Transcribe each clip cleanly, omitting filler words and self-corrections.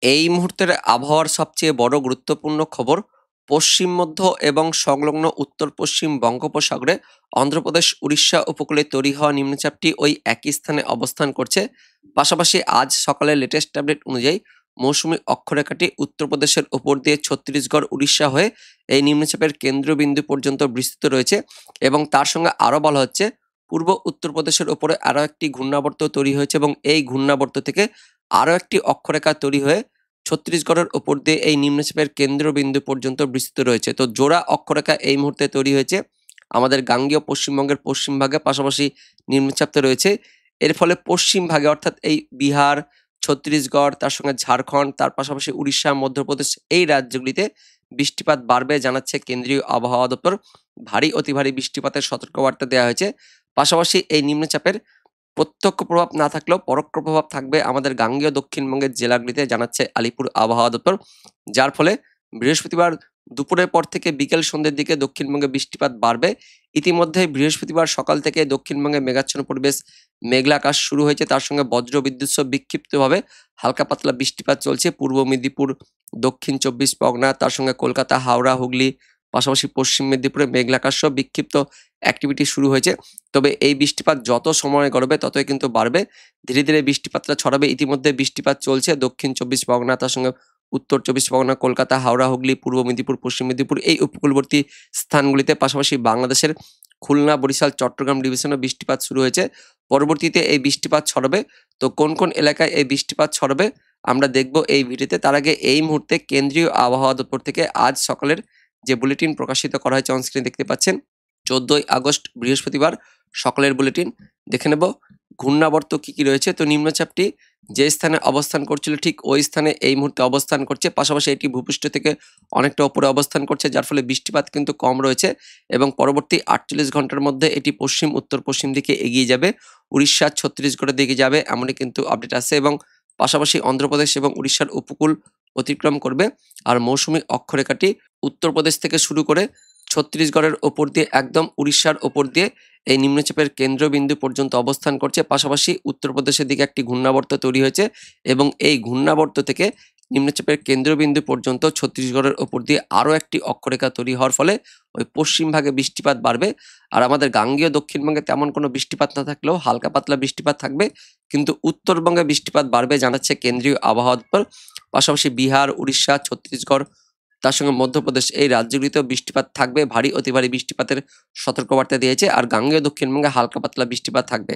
এই মুহূর্তের আবহাওয়ার সবচেয়ে বড় গুরুত্বপূর্ণ খবর, পশ্চিম মধ্য এবং সংলগ্ন উত্তর পশ্চিম বঙ্গোপসাগরে অন্ধ্রপ্রদেশ উড়িষ্যা উপকূলে তৈরি হওয়া নিম্নচাপটি ওই একই স্থানে অবস্থান করছে। পাশাপাশি আজ সকালে লেটেস্ট আপডেট অনুযায়ী মৌসুমী অক্ষরেখাটি উত্তরপ্রদেশের ওপর দিয়ে ছত্তিশগড় উড়িষ্যা হয়ে এই নিম্নচাপের কেন্দ্রবিন্দু পর্যন্ত বিস্তৃত রয়েছে। এবং তার সঙ্গে আরও বলা হচ্ছে, পূর্ব উত্তরপ্রদেশের ওপরে আরও একটি ঘূর্ণাবর্ত তৈরি হয়েছে এবং এই ঘূর্ণাবর্ত থেকে আরও একটি অক্ষরেখা তৈরি হয়ে ছত্তিশগড়ের ওপর দিয়ে এই নিম্নচাপের কেন্দ্রবিন্দু পর্যন্ত বিস্তৃত রয়েছে। তো জোড়া অক্ষরেখা এই মুহূর্তে তৈরি হয়েছে আমাদের গাঙ্গেয় পশ্চিমবঙ্গের পশ্চিম ভাগে, পাশাপাশি নিম্নচাপটা রয়েছে। এর ফলে পশ্চিম ভাগে অর্থাৎ এই বিহার, ছত্তিশগড়, তার সঙ্গে ঝাড়খণ্ড, তার পাশাপাশি উড়িষ্যা, মধ্যপ্রদেশ এই রাজ্যগুলিতে বৃষ্টিপাত বাড়বে জানাচ্ছে কেন্দ্রীয় আবহাওয়া দপ্তর। ভারী অতি ভারী বৃষ্টিপাতের সতর্কবার্তা দেওয়া হয়েছে। পাশাপাশি এই নিম্নচাপের প্রত্যক্ষ প্রভাব না থাকলেও পরোক্ষ প্রভাব থাকবে আমাদের গাঙ্গেয় দক্ষিণবঙ্গের জেলাগুলিতে জানাচ্ছে আলিপুর আবহাওয়া দপ্তর। যার ফলে বৃহস্পতিবার দুপুরের পর থেকে বিকেল সন্ধ্যের দিকে দক্ষিণবঙ্গে বৃষ্টিপাত বাড়বে। ইতিমধ্যে বৃহস্পতিবার সকাল থেকে দক্ষিণবঙ্গে মেঘাচ্ছন্ন পরিবেশ, মেঘলা আকাশ শুরু হয়েছে। তার সঙ্গে বজ্র বিদ্যুৎ সহ বিক্ষিপ্তভাবে হালকা পাতলা বৃষ্টিপাত চলছে পূর্ব মেদিনীপুর, দক্ষিণ চব্বিশ পরগনা, তার সঙ্গে কলকাতা, হাওড়া, হুগলি, পাশাপাশি পশ্চিম মেদিনীপুরে মেঘলা আকাশ সহ বিক্ষিপ্ত অ্যাক্টিভিটি শুরু হয়েছে। তবে এই বৃষ্টিপাত যত সময় গড়বে ততই কিন্তু বাড়বে। ধীরে ধীরে বৃষ্টিপাতটা ছড়াবে। ইতিমধ্যে বৃষ্টিপাত চলছে দক্ষিণ চব্বিশ পরগনা, তার সঙ্গে উত্তর চব্বিশ পরগনা, কলকাতা, হাওড়া, হুগলি, পূর্ব মেদিনীপুর, পশ্চিম মেদিনীপুর এই উপকূলবর্তী স্থানগুলিতে। পাশাপাশি বাংলাদেশের খুলনা, বরিশাল, চট্টগ্রাম ডিভিশনে বৃষ্টিপাত শুরু হয়েছে। পরবর্তীতে এই বৃষ্টিপাত ছড়াবে। তো কোন কোন এলাকায় এই বৃষ্টিপাত ছড়াবে আমরা দেখব এই ভিডিওতে। তার আগে এই মুহূর্তে কেন্দ্রীয় আবহাওয়া দপ্তর থেকে আজ সকালের যে বুলেটিন প্রকাশিত করা হয়েছে, অনস্ক্রিনে দেখতে পাচ্ছেন, 14ই আগস্ট বৃহস্পতিবার সকালের বুলেটিন দেখে নেব। ঘূর্ণাবর্ত কি রয়েছে। তো নিম্নচাপটি যে স্থানে অবস্থান করছিল ঠিক ওই স্থানে এই মুহূর্তে অবস্থান করছে। পাশাপাশি এটি ভূপৃষ্ঠ থেকে অনেকটা উপরে অবস্থান করছে, যার ফলে বৃষ্টিপাত কিন্তু কম রয়েছে এবং পরবর্তী 48 ঘন্টার মধ্যে এটি পশ্চিম উত্তর পশ্চিম দিকে এগিয়ে যাবে, উড়িষ্যা, ছত্তিশগড়ের দিকে যাবে এমনই কিন্তু আপডেট আছে। এবং পাশাপাশি অন্ধ্রপ্রদেশ এবং উড়িষ্যার উপকূল অতিক্রম করবে। আর মৌসুমী অক্ষরেখাটি উত্তরপ্রদেশ থেকে শুরু করে ছত্তিশগড়ের ওপর দিয়ে একদম উড়িষ্যার ওপর দিয়ে এই নিম্নচাপের কেন্দ্রবিন্দু পর্যন্ত অবস্থান করছে। পাশাপাশি উত্তরপ্রদেশের দিকে একটি ঘূর্ণাবর্ত তৈরি হয়েছে এবং এই ঘূর্ণাবর্ত থেকে নিম্নচাপের কেন্দ্রবিন্দু পর্যন্ত ছত্তিশগড়ের ওপর দিয়ে আরও একটি অক্ষরেখা তৈরি হওয়ার ফলে ওই পশ্চিম ভাগে বৃষ্টিপাত বাড়বে। আর আমাদের গাঙ্গেয় দক্ষিণবঙ্গে তেমন কোনো বৃষ্টিপাত না থাকলেও হালকা পাতলা বৃষ্টিপাত থাকবে, কিন্তু উত্তরবঙ্গে বৃষ্টিপাত বাড়বে জানাচ্ছে কেন্দ্রীয় আবহাওয়া দপ্তর। পাশাপাশি বিহার, উড়িষ্যা, ছত্তিশগড়, তার সঙ্গে মধ্যপ্রদেশ এই রাজ্যগুলিতেও বৃষ্টিপাত থাকবে। ভারী অতি ভারী বৃষ্টিপাতের সতর্কবার্তা দিয়েছে। আর গাঙ্গেয় দক্ষিণবঙ্গে হালকা পাতলা বৃষ্টিপাত থাকবে।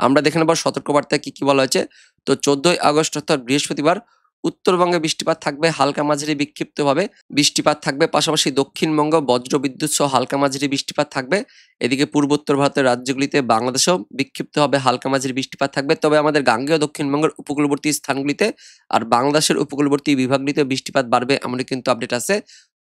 আমরা দেখে নেব সতর্কবার্তায় কি বলা হয়েছে। তো 14ই আগস্ট অর্থাৎ বৃহস্পতিবার উত্তরবঙ্গে বৃষ্টিপাত থাকবে, হালকা মাঝারি বিক্ষিপ্তভাবে বৃষ্টিপাত থাকবে। পাশাপাশি দক্ষিণবঙ্গ বজ্রবিদ্যুৎ সহ হালকা মাঝারি বৃষ্টিপাত থাকবে। এদিকে পূর্বোত্তর ভারতের রাজ্যগুলিতে, বাংলাদেশেও বিক্ষিপ্তভাবে হালকা মাঝারি বৃষ্টিপাত থাকবে। তবে আমাদের গাঙ্গেয় দক্ষিণবঙ্গের উপকূলবর্তী স্থানগুলিতে আর বাংলাদেশের উপকূলবর্তী বিভাগগুলিতে বৃষ্টিপাত বাড়বে এমনই কিন্তু আপডেট আছে।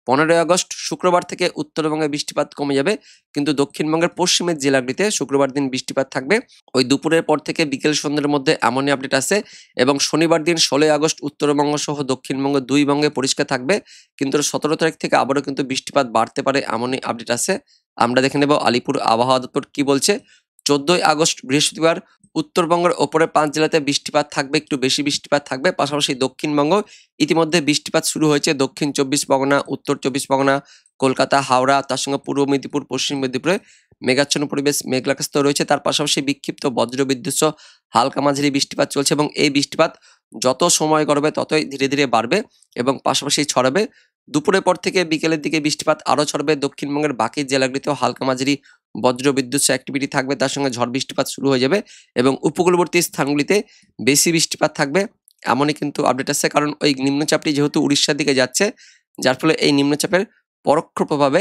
15ই আগস্ট শুক্রবার থেকে উত্তরবঙ্গে বৃষ্টিপাত কমে যাবে, কিন্তু দক্ষিণবঙ্গের পশ্চিমের জেলাগুলিতে শুক্রবার দিন বৃষ্টিপাত থাকবে ওই দুপুরের পর থেকে বিকেল সন্ধ্যের মধ্যে এমনই আপডেট আছে। এবং শনিবার দিন 16ই আগস্ট উত্তরবঙ্গ সহ দক্ষিণবঙ্গ দুই বঙ্গে পরিষ্কার থাকবে, কিন্তু 17 তারিখ থেকে আবারও কিন্তু বৃষ্টিপাত বাড়তে পারে এমনই আপডেট আছে। আমরা দেখে নেব আলিপুর আবহাওয়া দপ্তর কি বলছে। 14ই আগস্ট বৃহস্পতিবার উত্তরবঙ্গের ওপরে 5 জেলাতে বৃষ্টিপাত থাকবে, একটু বেশি বৃষ্টিপাত থাকবে। পাশাপাশি দক্ষিণবঙ্গ ইতিমধ্যে বৃষ্টিপাত শুরু হয়েছে দক্ষিণ চব্বিশ পরগনা, উত্তর চব্বিশ পরগনা, কলকাতা, হাওড়া, তার সঙ্গে পূর্ব মেদিনীপুর, পশ্চিম মেদিনীপুরে মেঘাচ্ছন্ন পরিবেশ, মেঘলা আকাশ তো রয়েছে। তার পাশাপাশি বিক্ষিপ্ত বজ্রবিদ্যুৎ সহ হালকা মাঝারি বৃষ্টিপাত চলছে এবং এই বৃষ্টিপাত যত সময় গড়বে ততই ধীরে ধীরে বাড়বে এবং পাশাপাশি ছড়াবে। দুপুরের পর থেকে বিকেলের দিকে বৃষ্টিপাত আরও ছড়াবে। দক্ষিণবঙ্গের বাকি জেলাগুলিতেও হালকা মাঝারি বজ্রবিদ্যুৎ সহ অ্যাক্টিভিটি থাকবে, তার সঙ্গে ঝড় বৃষ্টিপাত শুরু হয়ে যাবে এবং উপকূলবর্তী স্থানগুলিতে বেশি বৃষ্টিপাত থাকবে এমনই কিন্তু আপডেট আছে। কারণ ওই নিম্নচাপটি যেহেতু উড়িষ্যার দিকে যাচ্ছে, যার ফলে এই নিম্নচাপের পরোক্ষ প্রভাবে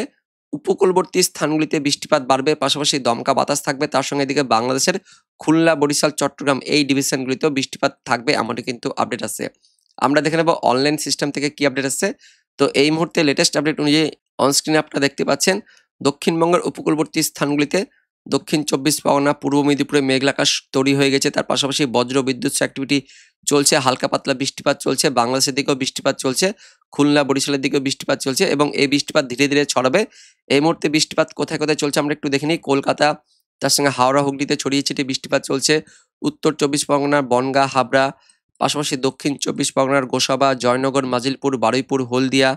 উপকূলবর্তী স্থানগুলিতে বৃষ্টিপাত বাড়বে। পাশাপাশি দমকা বাতাস থাকবে, তার সঙ্গে এদিকে বাংলাদেশের খুলনা, বরিশাল, চট্টগ্রাম এই ডিভিশনগুলিতেও বৃষ্টিপাত থাকবে এমনই কিন্তু আপডেট আছে। আমরা দেখে নেব অনলাইন সিস্টেম থেকে কি আপডেট আছে। তো এই মুহূর্তে লেটেস্ট আপডেট অনুযায়ী অনস্ক্রিনে আপনারা দেখতে পাচ্ছেন দক্ষিণবঙ্গের উপকূলবর্তী স্থানগুলিতে দক্ষিণ চব্বিশ পরগনা, পূর্ব মেদিনীপুরে মেঘলা আকাশ তৈরি হয়ে গেছে। তার পাশাপাশি বজ্র বিদ্যুৎ অ্যাক্টিভিটি চলছে, হালকা পাতলা বৃষ্টিপাত চলছে। বাংলাদেশের দিকেও বৃষ্টিপাত চলছে, খুলনা, বরিশালের দিকেও বৃষ্টিপাত চলছে এবং এই বৃষ্টিপাত ধীরে ধীরে ছড়াবে। এই মুহূর্তে বৃষ্টিপাত কোথায় কোথায় চলছে আমরা একটু দেখে নিই। কলকাতা, তার সঙ্গে হাওড়া, হুগলিতে ছড়িয়ে ছিটিয়ে বৃষ্টিপাত চলছে। উত্তর চব্বিশ পরগনার বনগাঁ, হাবড়া, পাশাপাশি দক্ষিণ 24 পরগনার গোসাবা, জয়নগর, মাজিলপুর, বারুইপুর, হলদিয়া,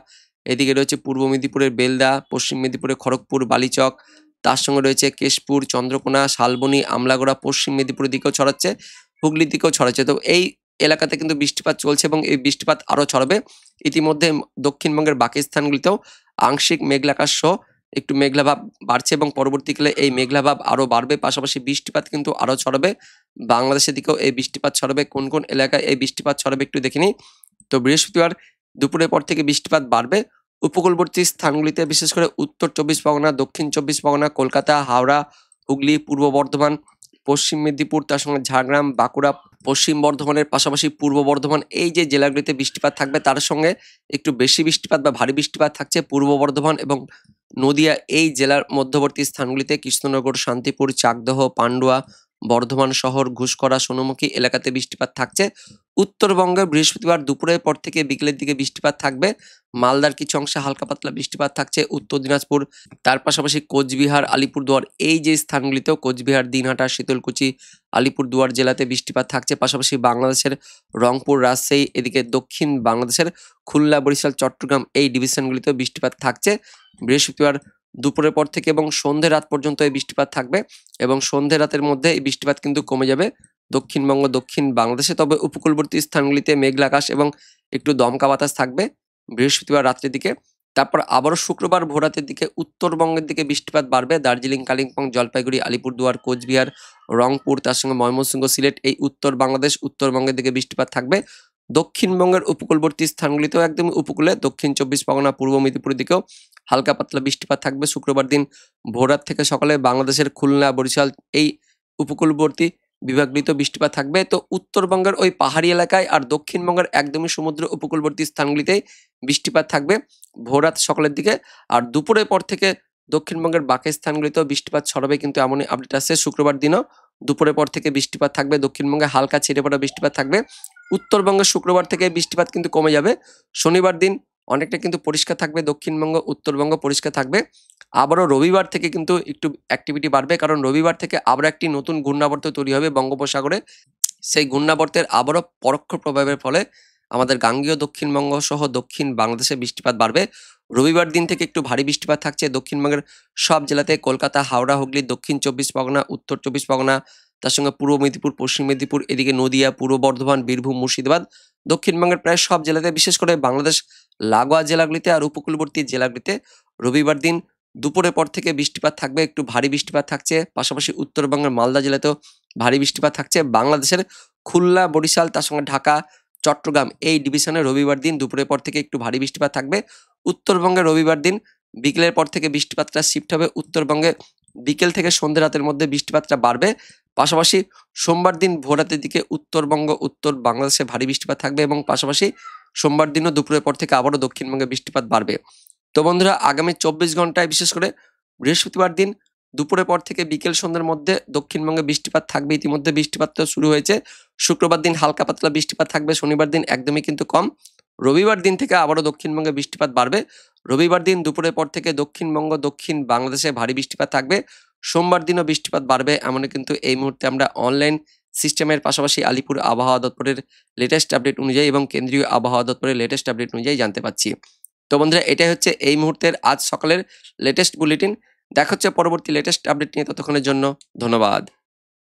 এদিকে রয়েছে পূর্ব মেদিনীপুরের বেলদা, পশ্চিম মেদিনীপুরের খড়গপুর, বালিচক, তার সঙ্গে রয়েছে কেশপুর, চন্দ্রকোনা, শালবনী, আমলাগোড়া, পশ্চিম মেদিনীপুরের দিকেও ছড়াচ্ছে, হুগলির দিকেও ছড়াচ্ছে। তো এই এলাকাতে কিন্তু বৃষ্টিপাত চলছে এবং এই বৃষ্টিপাত আরও ছড়াবে। ইতিমধ্যে দক্ষিণবঙ্গের বাকি স্থানগুলিতেও আংশিক মেঘলাকাশ সহ একটু মেঘলাভাব বাড়ছে এবং পরবর্তীকালে এই মেঘলাভাব আরও বাড়বে। পাশাপাশি বৃষ্টিপাত কিন্তু আরও ছড়াবে। বাংলাদেশের দিকেও এই বৃষ্টিপাত ছড়াবে। কোন কোন এলাকায় এই বৃষ্টিপাত ছড়াবে একটু দেখে নিই। তো বৃহস্পতিবার দুপুরের পর থেকে বৃষ্টিপাত বাড়বে। উপকূলবর্তী স্থানগুলিতে বিশেষ করে উত্তর 24 পরগনা, দক্ষিণ 24 পরগনা, কলকাতা, হাওড়া, হুগলি, পূর্ব বর্ধমান, পশ্চিম মেদিনীপুর, তার সঙ্গে ঝাড়গ্রাম, বাঁকুড়া, পশ্চিম বর্ধমানের পাশাপাশি পূর্ব বর্ধমান, এই যে জেলাগুলিতে বৃষ্টিপাত থাকবে তার সঙ্গে একটু বেশি বৃষ্টিপাত বা ভারী বৃষ্টিপাত থাকছে পূর্ব বর্ধমান এবং নদিয়া এই জেলার মধ্যবর্তী স্থানগুলিতে। কৃষ্ণনগর, শান্তিপুর, চাকদহ, পান্ডুয়া, বর্ধমান শহর, ঘুষকরা, সোনামুখী এলাকাতে বৃষ্টিপাত থাকছে। উত্তরবঙ্গে বৃহস্পতিবার দুপুরের পর থেকে বিকেলের দিকে বৃষ্টিপাত থাকবে। মালদার কিছু অংশে হালকা পাতলা বৃষ্টিপাত থাকছে। উত্তর দিনাজপুর, তার পাশাপাশি কোচবিহার, আলিপুরদুয়ার, এই যে স্থানগুলিতেও কোচবিহার, দিনহাটা, শীতলকুচি, আলিপুরদুয়ার জেলাতে বৃষ্টিপাত থাকছে। পাশাপাশি বাংলাদেশের রংপুর, রাজশাহী, এদিকে দক্ষিণ বাংলাদেশের খুলনা, বরিশাল, চট্টগ্রাম এই ডিভিশনগুলিতেও বৃষ্টিপাত থাকছে। বৃহস্পতিবার দুপুরের পর থেকে এবং সন্ধ্যে রাত পর্যন্ত এই বৃষ্টিপাত থাকবে এবং সন্ধ্যে রাতের মধ্যে এই বৃষ্টিপাত কিন্তু কমে যাবে দক্ষিণবঙ্গ, দক্ষিণ বাংলাদেশে। তবে উপকূলবর্তী স্থানগুলিতে মেঘলা আকাশ এবং একটু দমকা বাতাস থাকবে বৃহস্পতিবার রাত্রের দিকে। তারপর আবারও শুক্রবার ভোররাতের দিকে উত্তরবঙ্গের দিকে বৃষ্টিপাত বাড়বে। দার্জিলিং, কালিম্পং, জলপাইগুড়ি, আলিপুরদুয়ার, কোচবিহার, রংপুর, তার সঙ্গে ময়মনসিংহ, সিলেট, এই উত্তর বাংলাদেশ, উত্তরবঙ্গের দিকে বৃষ্টিপাত থাকবে। দক্ষিণবঙ্গের উপকূলবর্তী স্থানগুলিতেও একদম উপকূলে দক্ষিণ 24 পরগনা, পূর্ব মেদিনীপুরের দিকেও হালকা পাতলা বৃষ্টিপাত থাকবে শুক্রবার দিন ভোররাত থেকে সকালে। বাংলাদেশের খুলনা, বরিশাল এই উপকূলবর্তী বিভাগগুলিতে বৃষ্টিপাত থাকবে। তো উত্তরবঙ্গের ওই পাহাড়ি এলাকায় আর দক্ষিণবঙ্গের একদমই সমুদ্র উপকূলবর্তী স্থানগুলিতেই বৃষ্টিপাত থাকবে ভোররাত সকালের দিকে। আর দুপুরের পর থেকে দক্ষিণবঙ্গের বাকি স্থানগুলিতেও বৃষ্টিপাত ছড়াবে, কিন্তু এমনই আপডেট আসছে শুক্রবার দিনও দুপুরের পর থেকে বৃষ্টিপাত থাকবে। দক্ষিণবঙ্গে হালকা ছিটে পড়া বৃষ্টিপাত থাকবে। উত্তরবঙ্গে শুক্রবার থেকে বৃষ্টিপাত কিন্তু কমে যাবে। শনিবার দিন অনেকটা কিন্তু পরিষ্কার থাকবে, দক্ষিণবঙ্গ, উত্তরবঙ্গ পরিষ্কার থাকবে। আবারও রবিবার থেকে কিন্তু একটু অ্যাক্টিভিটি বাড়বে, কারণ রবিবার থেকে আবার একটি নতুন ঘূর্ণাবর্ত তৈরি হবে বঙ্গোপসাগরে। সেই ঘূর্ণাবর্তের আবারও পরোক্ষ প্রভাবের ফলে আমাদের গাঙ্গেয় দক্ষিণবঙ্গ সহ দক্ষিণ বাংলাদেশে বৃষ্টিপাত বাড়বে। রবিবার দিন থেকে একটু ভারী বৃষ্টিপাত থাকছে দক্ষিণবঙ্গের সব জেলাতে, কলকাতা, হাওড়া, হুগলি, দক্ষিণ 24 পরগনা, উত্তর 24 পরগনা, তার সঙ্গে পূর্ব মেদিনীপুর, পশ্চিম মেদিনীপুর, এদিকে নদিয়া, পূর্ব বর্ধমান, বীরভূম, মুর্শিদাবাদ, দক্ষিণবঙ্গের প্রায় সব জেলাতে, বিশেষ করে বাংলাদেশ লাগোয়া জেলাগুলিতে আর উপকূলবর্তী জেলাগুলিতে রবিবার দিন দুপুরের পর থেকে বৃষ্টিপাত থাকবে, একটু ভারী বৃষ্টিপাত থাকছে। পাশাপাশি উত্তরবঙ্গের মালদা জেলাতেও ভারী বৃষ্টিপাত থাকছে। বাংলাদেশের খুলনা, বরিশাল, তার সঙ্গে ঢাকা, চট্টগ্রাম এই ডিভিশনে রবিবার দিন দুপুরের পর থেকে একটু ভারী বৃষ্টিপাত থাকবে। উত্তরবঙ্গে রবিবার দিন বিকেলের পর থেকে বৃষ্টিপাতটা শিফট হবে উত্তরবঙ্গে, বিকেল থেকে সন্ধ্যে রাতের মধ্যে বৃষ্টিপাতটা বাড়বে। পাশাপাশি সোমবার দিন ভোররাতের দিকে উত্তরবঙ্গ, উত্তর বাংলাদেশে ভারী বৃষ্টিপাত থাকবে এবং পাশাপাশি সোমবার দিনও দুপুরের পর থেকে আবারও দক্ষিণবঙ্গে বৃষ্টিপাত বাড়বে। তো বন্ধুরা, আগামী 24 ঘন্টায় বিশেষ করে বৃহস্পতিবার দিন দুপুরের পর থেকে বিকেল সন্ধ্যার মধ্যে দক্ষিণবঙ্গে বৃষ্টিপাত থাকবে। ইতিমধ্যে বৃষ্টিপাত তো শুরু হয়েছে। শুক্রবার দিন হালকা পাতলা বৃষ্টিপাত থাকবে, শনিবার দিন একদমই কিন্তু কম। রবিবার দিন থেকে আবারও দক্ষিণবঙ্গে বৃষ্টিপাত বাড়বে। রবিবার দিন দুপুরের পর থেকে দক্ষিণবঙ্গ, দক্ষিণ বাংলাদেশে ভারী বৃষ্টিপাত থাকবে। সোমবার দিনও বৃষ্টিপাত বাড়বে, এমনই কিন্তু এই মুহূর্তে আমরা অনলাইন সিস্টেমের পাশাপাশি আলিপুর আবহাওয়া দপ্তরের লেটেস্ট আপডেট অনুযায়ী এবং কেন্দ্রীয় আবহাওয়া দপ্তরের লেটেস্ট আপডেট অনুযায়ী জানতে পাচ্ছি। তো বন্ধুরা, এটাই হচ্ছে এই মুহূর্তের আজ সকালের লেটেস্ট বুলেটিন। দেখা হচ্ছে পরবর্তী লেটেস্ট আপডেট নিয়ে, ততক্ষণের জন্য ধন্যবাদ।